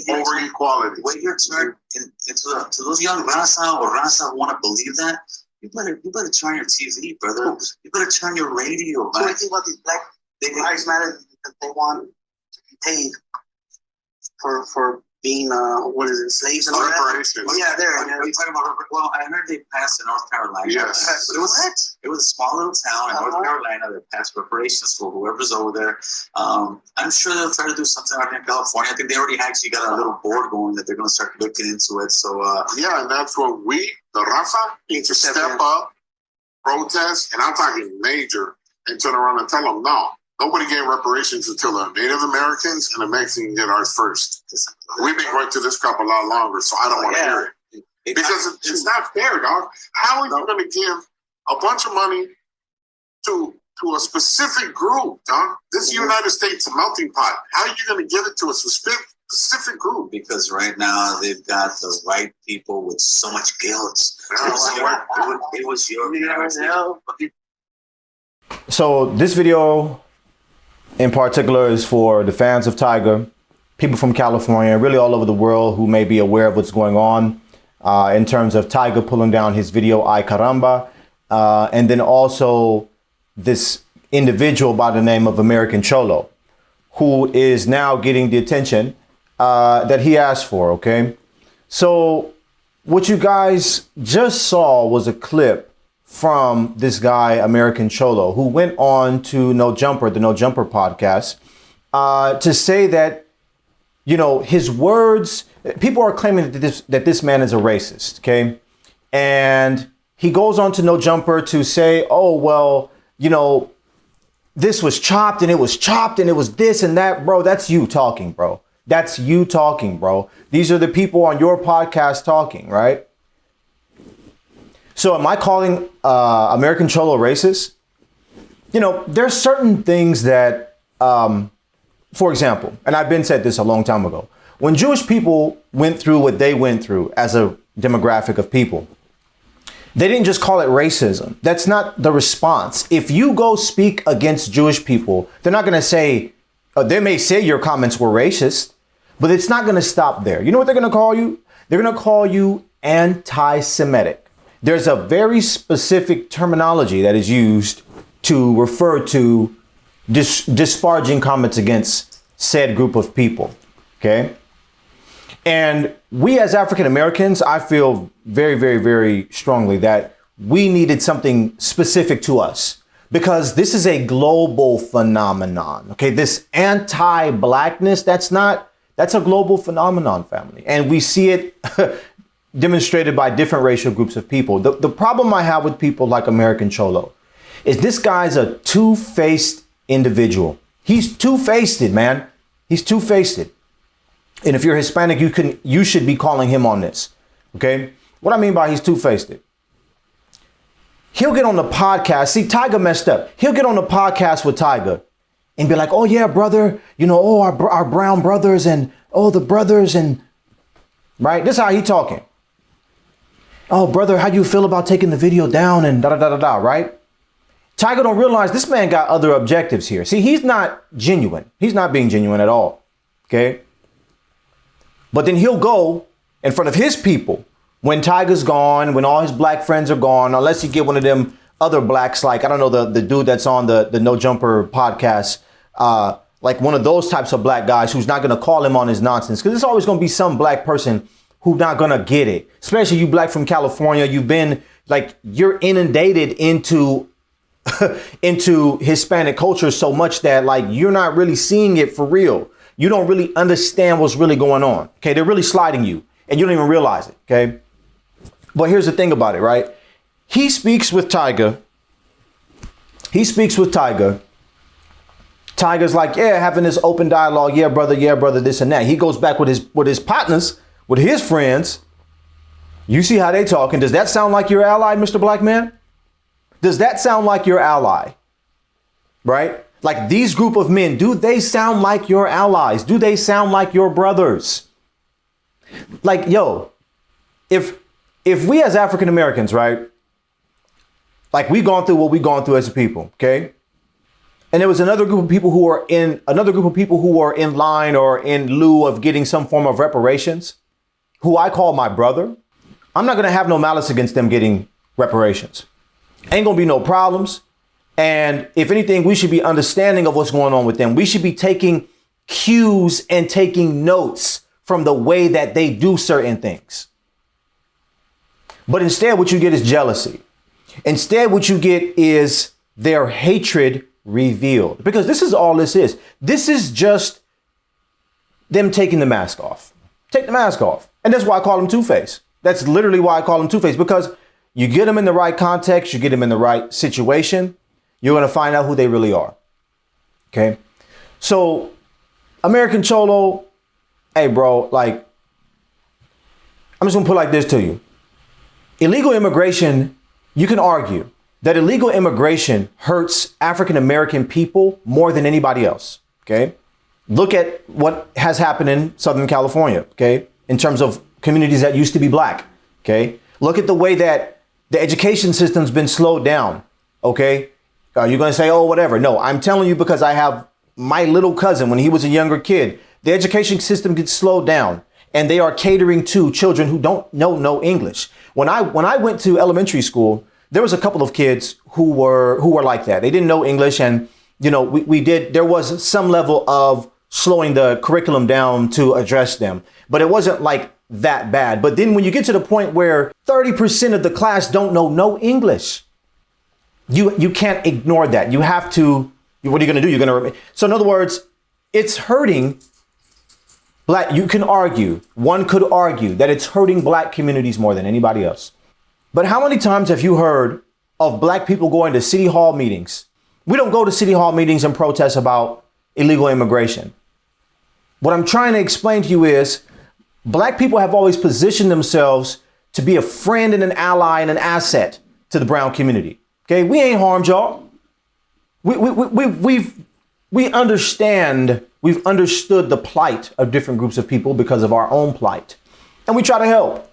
over equality. Wait your turn to those young Raza or Raza who want to believe that. You better turn your TV, brother. You better turn your radio. So I think about these black lives matter that they want to be paid for being slaves and all Reparations. that. Yeah, there. What are you talking about? Well, I heard they passed in North Carolina. Yes. But it was a small little town in North Carolina that passed reparations for whoever's over there. I'm sure they'll try to do something out here in California. I think they already actually got a little board going that they're going to start looking into it. So and that's what we, the Raza, need to step up, protest, and I'm talking major, and turn around and tell them, no, nobody gave reparations until the Native Americans and the Mexicans get ours first. We've been going through this crap a lot longer, so I don't want to hear it. Because it's not fair, dog. How are you going to give a bunch of money to a specific group, dog? This is United States a melting pot. How are you going to give it to a specific group? Because right now they've got the right people with so much guilt. It was your So this video in particular is for the fans of Tyga, people from California, really all over the world who may be aware of what's going on in terms of Tyga pulling down his video Ay Caramba, and then also this individual by the name of American Cholo, who is now getting the attention that he asked for, okay? So what you guys just saw was a clip from this guy, American Cholo, who went on to No Jumper, the No Jumper podcast, to say that, you know, his words, people are claiming that this man is a racist, okay? And he goes on to No Jumper to say, oh, well, you know, this was chopped and it was chopped and it was this and that. Bro, that's you talking, bro. That's you talking, bro. These are the people on your podcast talking, right? So am I calling American Cholo racist? You know, there's certain things that, for example, and I've been said this a long time ago, when Jewish people went through what they went through as a demographic of people, they didn't just call it racism. That's not the response. If you go speak against Jewish people, they're not going to say, they may say your comments were racist, but it's not going to stop there. You know what they're going to call you? They're going to call you anti-Semitic. There's a very specific terminology that is used to refer to disparaging comments against said group of people, okay? And we as African Americans, I feel very, very, very strongly that we needed something specific to us because this is a global phenomenon, okay? This anti-blackness, that's a global phenomenon, family. And we see it demonstrated by different racial groups of people. The problem I have with people like American Cholo is this guy's a two-faced individual. He's two-faced, man. He's two-faced. And if you're Hispanic, you should be calling him on this. Okay? What I mean by he's two-faced. He'll get on the podcast. See, Tyga messed up. He'll get on the podcast with Tyga and be like, oh yeah, brother, you know, oh, our brown brothers and oh, the brothers and right. This is how he talking. Oh, brother, how you feel about taking the video down and da-da-da-da-da, right? Tyga don't realize this man got other objectives here. See, he's not genuine. He's not being genuine at all. Okay. But then he'll go in front of his people when Tyga's gone, when all his black friends are gone, unless you get one of them other blacks, like, I don't know, the dude that's on the No Jumper podcast, like one of those types of black guys who's not going to call him on his nonsense. Because there's always going to be some black person who's not going to get it. Especially you black from California. You've been like, you're inundated into Hispanic culture so much that like, you're not really seeing it for real. You don't really understand what's really going on. Okay. They're really sliding you and you don't even realize it. Okay. But here's the thing about it, right? He speaks with Tyga. Tyga's like, yeah, having this open dialogue. Yeah, brother, this and that. He goes back with his partners, with his friends. You see how they talking. Does that sound like your ally, Mr. Black Man? Does that sound like your ally? Right? Like these group of men, do they sound like your allies? Do they sound like your brothers? Like, yo, if we as African Americans, right? Like we've gone through what we've gone through as a people, okay? and there was another group of people who were in line or in lieu of getting some form of reparations, who I call my brother, I'm not going to have no malice against them getting reparations. Ain't going to be no problems. And if anything, we should be understanding of what's going on with them. We should be taking cues and taking notes from the way that they do certain things. But instead, what you get is jealousy. Instead, what you get is their hatred revealed, because this is all this is. This is just them taking the mask off. Take the mask off. And that's why I call them Two-Face. That's literally why I call them Two-Face, because you get them in the right context, you get them in the right situation, you're going to find out who they really are. Okay. So American Cholo, hey, bro, like, I'm just going to put it like this to you. Illegal immigration, you can argue that illegal immigration hurts African-American people more than anybody else. Okay. Look at what has happened in Southern California. Okay. In terms of communities that used to be black. Okay. Look at the way that the education system's been slowed down. Okay. Are you going to say, oh, whatever? No, I'm telling you, because I have my little cousin when he was a younger kid. The education system gets slowed down, and they are catering to children who don't know no English. When I went to elementary school, there was a couple of kids who were like that. They didn't know English, and there was some level of slowing the curriculum down to address them, but it wasn't like that bad. But then when you get to the point where 30% of the class don't know no English, you can't ignore that. You have to. What are you going to do? You're going to. So in other words, it's hurting black. You can argue. One could argue that it's hurting black communities more than anybody else. But how many times have you heard of black people going to city hall meetings? We don't go to city hall meetings and protest about illegal immigration. What I'm trying to explain to you is black people have always positioned themselves to be a friend and an ally and an asset to the brown community. Okay, we ain't harmed y'all. We understand. We've understood the plight of different groups of people because of our own plight, and we try to help.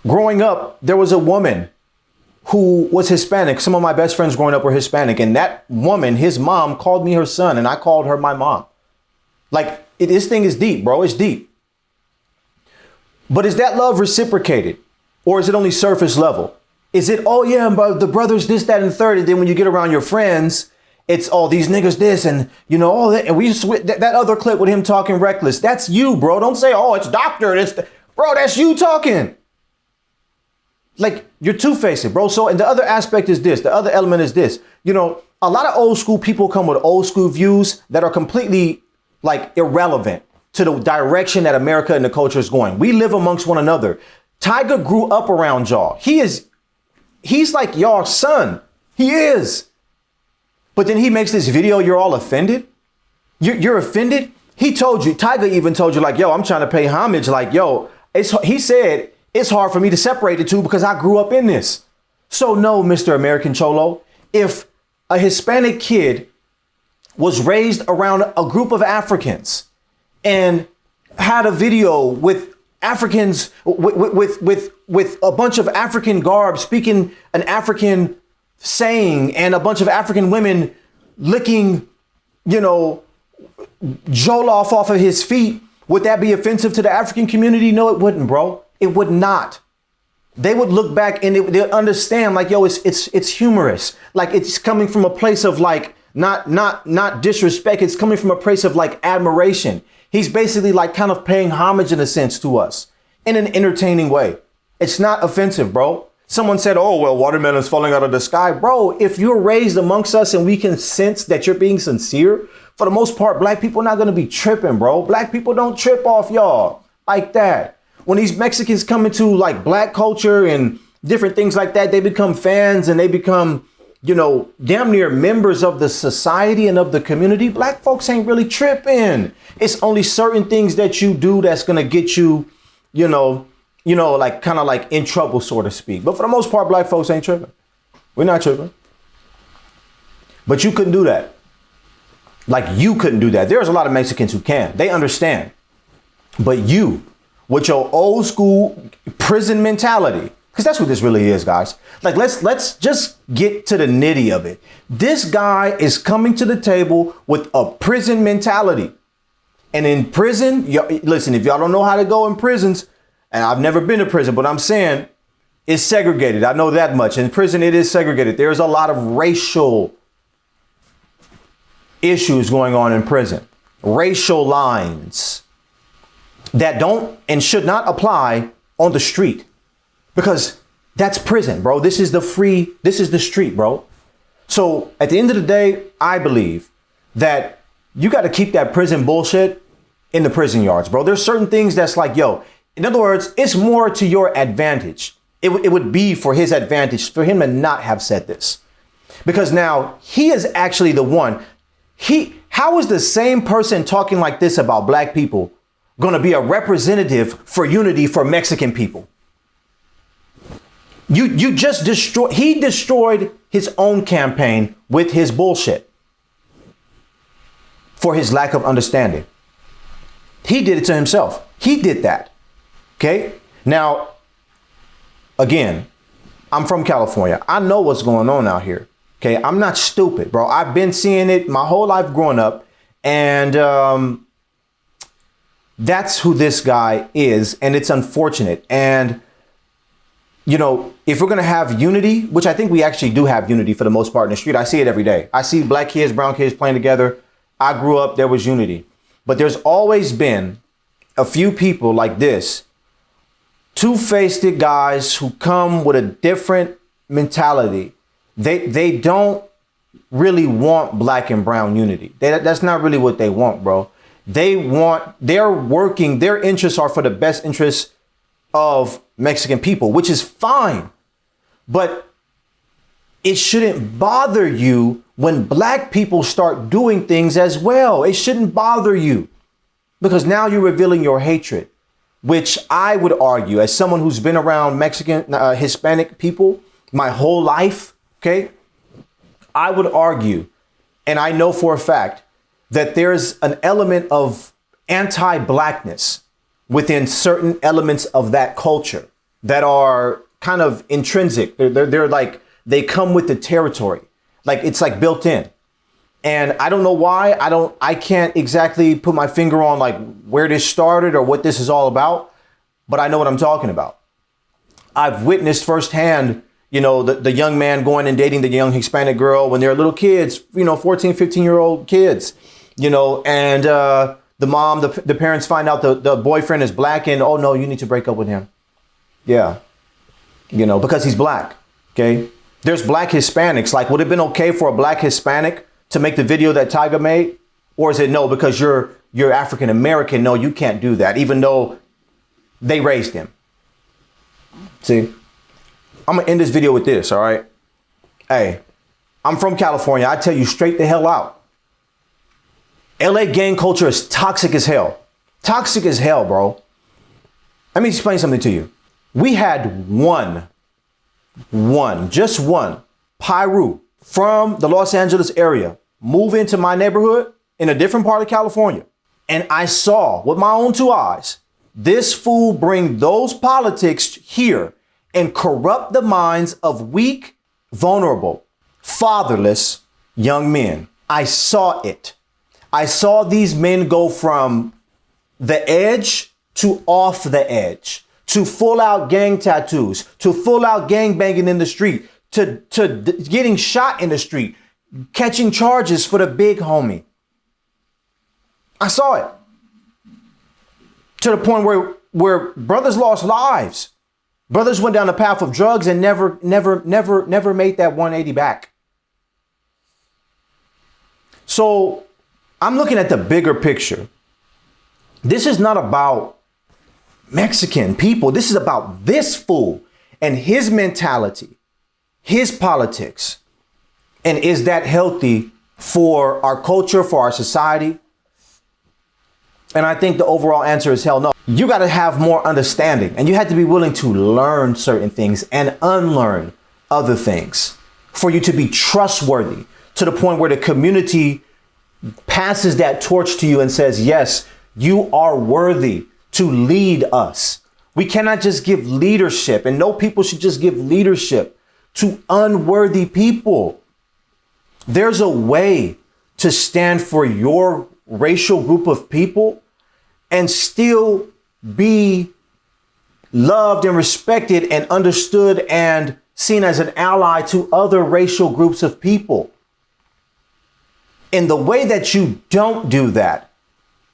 Growing up, there was a woman who was Hispanic. Some of my best friends growing up were Hispanic, and that woman, his mom, called me her son, and I called her my mom. Like, this thing is deep, bro. It's deep. But is that love reciprocated, or is it only surface level? Is it, oh yeah, but the brothers this, that, and third, and then when you get around your friends, it's all these niggas this, and all that. And we that other clip with him talking reckless. That's you, bro. Don't say, oh, it's doctor. Bro, that's you talking. Like, you're two-faced, bro. So, and the other aspect is this. The other element is this. A lot of old school people come with old school views that are completely like irrelevant to the direction that America and the culture is going. We live amongst one another. Tyga grew up around y'all. He's like y'all's son. He is. But then he makes this video. You're all offended. You're offended. Tyga even told you, like, yo, I'm trying to pay homage. Like, yo, he said, it's hard for me to separate the two because I grew up in this. So no, Mr. American Cholo, if a Hispanic kid was raised around a group of Africans and had a video with Africans with a bunch of African garb speaking an African saying and a bunch of African women licking, Jollof off of his feet, would that be offensive to the African community? No, it wouldn't, bro. It would not. They would look back and they'll understand, like, yo, it's humorous. Like, it's coming from a place of like not disrespect. It's coming from a place of like admiration. He's basically like kind of paying homage in a sense to us in an entertaining way. It's not offensive, bro. Someone said, oh, well, watermelon's falling out of the sky. Bro, if you're raised amongst us and we can sense that you're being sincere, for the most part, black people are not going to be tripping, bro. Black people don't trip off y'all like that. When these Mexicans come into like black culture and different things like that, they become fans and they become, damn near members of the society and of the community. Black folks ain't really tripping. It's only certain things that you do that's going to get you, like kind of like in trouble, so to speak. But for the most part, black folks ain't tripping. We're not tripping. But you couldn't do that. Like, you couldn't do that. There's a lot of Mexicans who can. They understand. But you, with your old school prison mentality, Because that's what this really is, guys. Like, let's just get to the nitty of it. This guy is coming to the table with a prison mentality. And in prison, listen, if y'all don't know how to go in prisons, and I've never been to prison, but I'm saying it's segregated. I know that much. In prison, it is segregated. There's a lot of racial issues going on in prison. Racial lines that don't and should not apply on the street. Because that's prison, bro. This is the street, bro. So at the end of the day, I believe that you got to keep that prison bullshit in the prison yards, bro. There's certain things that's like, yo, in other words, it's more to your advantage. It would be for his advantage for him to not have said this. Because now he is actually the one. How is the same person talking like this about black people going to be a representative for unity for Mexican people? He destroyed his own campaign with his bullshit for his lack of understanding. He did it to himself. He did that. Okay. Now, again, I'm from California. I know what's going on out here. Okay. I'm not stupid, bro. I've been seeing it my whole life growing up. And that's who this guy is. And it's unfortunate. And you know, if we're going to have unity, which I think we actually do have unity for the most part in the street, I see it every day. I see black kids, brown kids playing together. I grew up, there was unity. But there's always been a few people like this, two-faced guys who come with a different mentality. They don't really want black and brown unity. That's not really what they want, bro. Their interests are for the best interests of Mexican people, which is fine, but it shouldn't bother you when black people start doing things as well. It shouldn't bother you because now you're revealing your hatred, which I would argue as someone who's been around Mexican, Hispanic people my whole life. Okay. I would argue, and I know for a fact that there's an element of anti-blackness within certain elements of that culture that are kind of intrinsic. They're like, they come with the territory. Like it's like built in. And I don't know why. I can't exactly put my finger on like where this started or what this is all about, but I know what I'm talking about. I've witnessed firsthand, you know, the young man going and dating the young Hispanic girl when they're little kids, you know, 14, 15-year-old kids, you know, and the mom, the parents find out the boyfriend is black and, oh, no, you need to break up with him. Yeah. You know, because he's black. OK, there's black Hispanics. Like, would it have been OK for a black Hispanic to make the video that Tyga made? Or is it no, because you're African American? No, you can't do that, even though they raised him. See, I'm going to end this video with this. All right. Hey, I'm from California. I tell you straight the hell out. LA gang culture is toxic as hell. Toxic as hell, bro. Let me explain something to you. We had just one Pyru from the Los Angeles area move into my neighborhood in a different part of California. And I saw with my own two eyes, this fool bring those politics here and corrupt the minds of weak, vulnerable, fatherless young men. I saw it. I saw these men go from the edge to off the edge, to full out gang tattoos, to full out gang banging in the street, to getting shot in the street, catching charges for the big homie. I saw it to the point where brothers lost lives. Brothers went down the path of drugs and never made that 180 back. So I'm looking at the bigger picture. This is not about Mexican people. This is about this fool and his mentality, his politics. And is that healthy for our culture, for our society? And I think the overall answer is hell no. You got to have more understanding, and you have to be willing to learn certain things and unlearn other things for you to be trustworthy to the point where the community passes that torch to you and says, yes, you are worthy to lead us. We cannot just give leadership, and no people should just give leadership to unworthy people. There's a way to stand for your racial group of people and still be loved and respected and understood and seen as an ally to other racial groups of people. And the way that you don't do that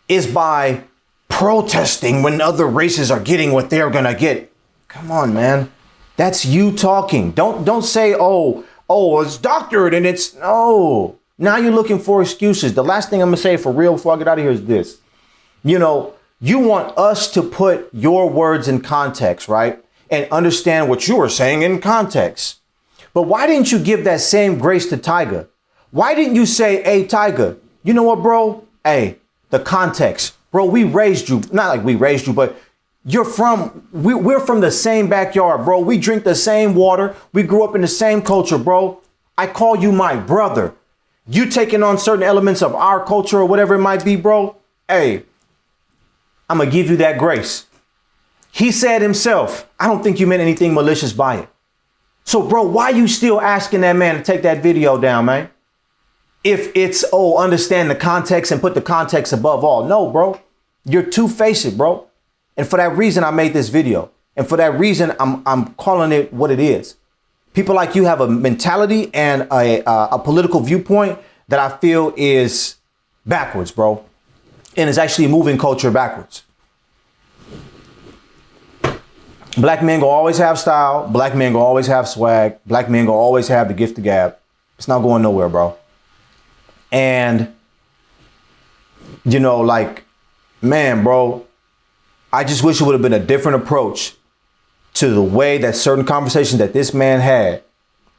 is by protesting when other races are getting what they're going to get. Come on, man. That's you talking. Don't say, oh, it's doctored and it's no. Now you're looking for excuses. The last thing I'm going to say for real before I get out of here is this. You know, you want us to put your words in context, right? And understand what you were saying in context. But why didn't you give that same grace to Tyga? Why didn't you say, hey, Tyga, you know what, bro? Hey, the context. Bro, we raised you. Not like we raised you, but we're from the same backyard, bro. We drink the same water. We grew up in the same culture, bro. I call you my brother. You taking on certain elements of our culture or whatever it might be, bro. Hey, I'm going to give you that grace. He said himself, I don't think you meant anything malicious by it. So, bro, why you still asking that man to take that video down, man? If it's, understand the context and put the context above all. No, bro, you're two-faced, bro. And for that reason, I made this video. And for that reason, I'm calling it what it is. People like you have a mentality and a political viewpoint that I feel is backwards, bro. And is actually moving culture backwards. Black men gonna always have style. Black men gonna always have swag. Black men gonna always have the gift of gab. It's not going nowhere, bro. And, you know, like, man, bro, I just wish it would have been a different approach to the way that certain conversations that this man had,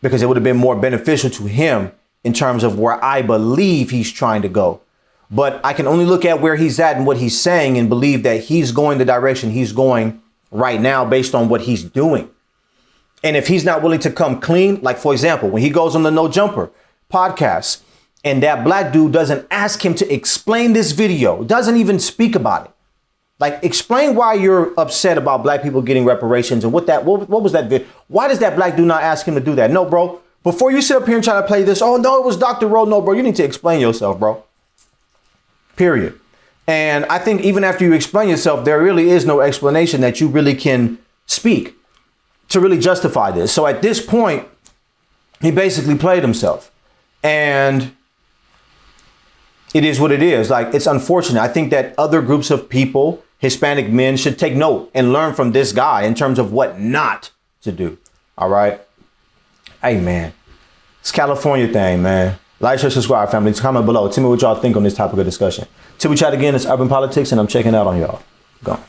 because it would have been more beneficial to him in terms of where I believe he's trying to go. But I can only look at where he's at and what he's saying and believe that he's going the direction he's going right now based on what he's doing. And if he's not willing to come clean, like, for example, when he goes on the No Jumper podcast, and that black dude doesn't ask him to explain this video, doesn't even speak about it. Like, explain why you're upset about black people getting reparations and what was that video? Why does that black dude not ask him to do that? No, bro, before you sit up here and try to play this, oh, no, it was Dr. Rowe. No, bro, you need to explain yourself, bro. Period. And I think even after you explain yourself, there really is no explanation that you really can speak to really justify this. So at this point, he basically played himself. And it is what it is. Like, it's unfortunate. I think that other groups of people, Hispanic men, should take note and learn from this guy in terms of what not to do. All right. Hey, man, it's California thing, man. Like, share, subscribe, family. Comment below. Tell me what y'all think on this topic of discussion. Till we chat again, it's Urban Politics, and I'm checking out on y'all. Go.